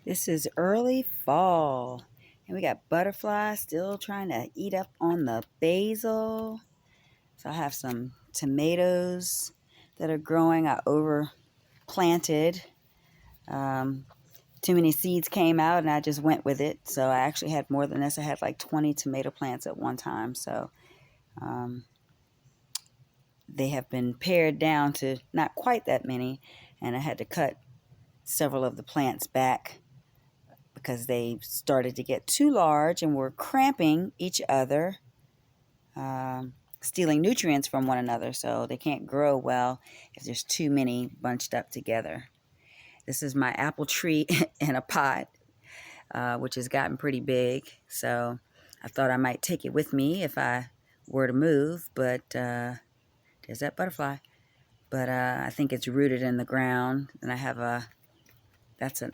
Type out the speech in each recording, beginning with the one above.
This is early fall, and we got butterflies still trying to eat up on the basil. So I have some tomatoes that are growing. I over planted. Um, Too many seeds came out, and I just went with it. So I actually had more than this. I had like 20 tomato plants at one time. So um, they have been pared down to not quite that many, and I had to cut several of the plants back because they started to get too large and were cramping each other, stealing nutrients from one another, so they can't grow well if there's too many bunched up together. This is my apple tree in a pot, which has gotten pretty big, so I thought I might take it with me if I were to move, but there's that butterfly. But I think it's rooted in the ground, and I have that's an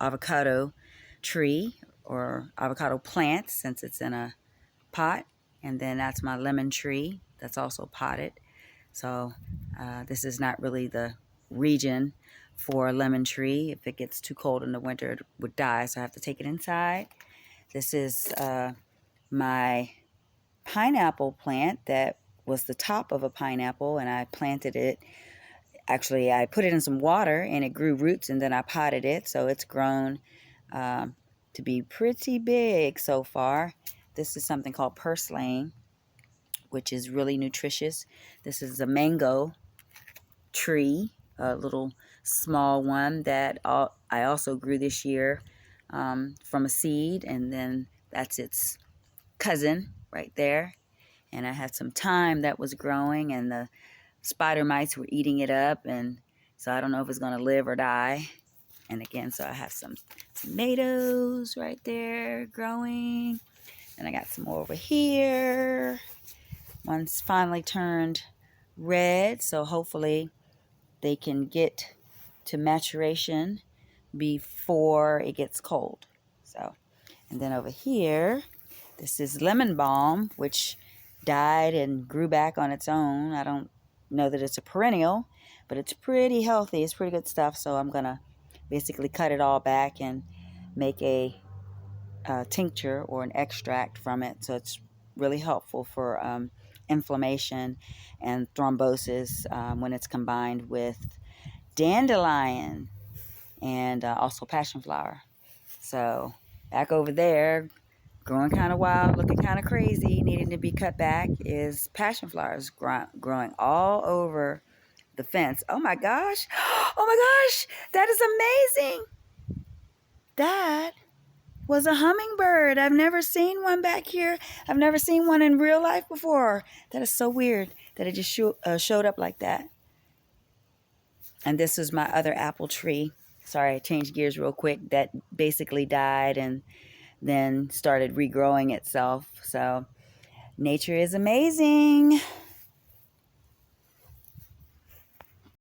avocado tree or avocado plant, since it's in a pot. And then that's my lemon tree that's also potted. So this is not really the region for a lemon tree. If it gets too cold in the winter, it would die, so I have to take it inside. This is my pineapple plant that was the top of a pineapple, and I planted it. Actually, I put it in some water and it grew roots, and then I potted it, so it's grown to be pretty big so far. This is something called purslane, which is really nutritious. This is a mango tree, a little small one that I also grew this year from a seed, and then that's its cousin right there. And I had some thyme that was growing, and the spider mites were eating it up, and so I don't know if it's going to live or die. And again, so I have some tomatoes right there growing, and I got some more over here. One's finally turned red, so hopefully they can get to maturation before it gets cold. So, and then over here, this is lemon balm, which died and grew back on its own. I don't know that it's a perennial, but it's pretty healthy. It's pretty good stuff. So I'm gonna basically cut it all back and make a tincture or an extract from it. So it's really helpful for inflammation and thrombosis when it's combined with dandelion and also passion flower. So back over there, growing kind of wild, looking kind of crazy, needing to be cut back, is passion flowers growing all over the fence. Oh my gosh. Oh my gosh. That is amazing. That was a hummingbird. I've never seen one back here. I've never seen one in real life before. That is so weird that it just showed up like that. And this is my other apple tree. Sorry, I changed gears real quick. That basically died and then started regrowing itself. So nature is amazing.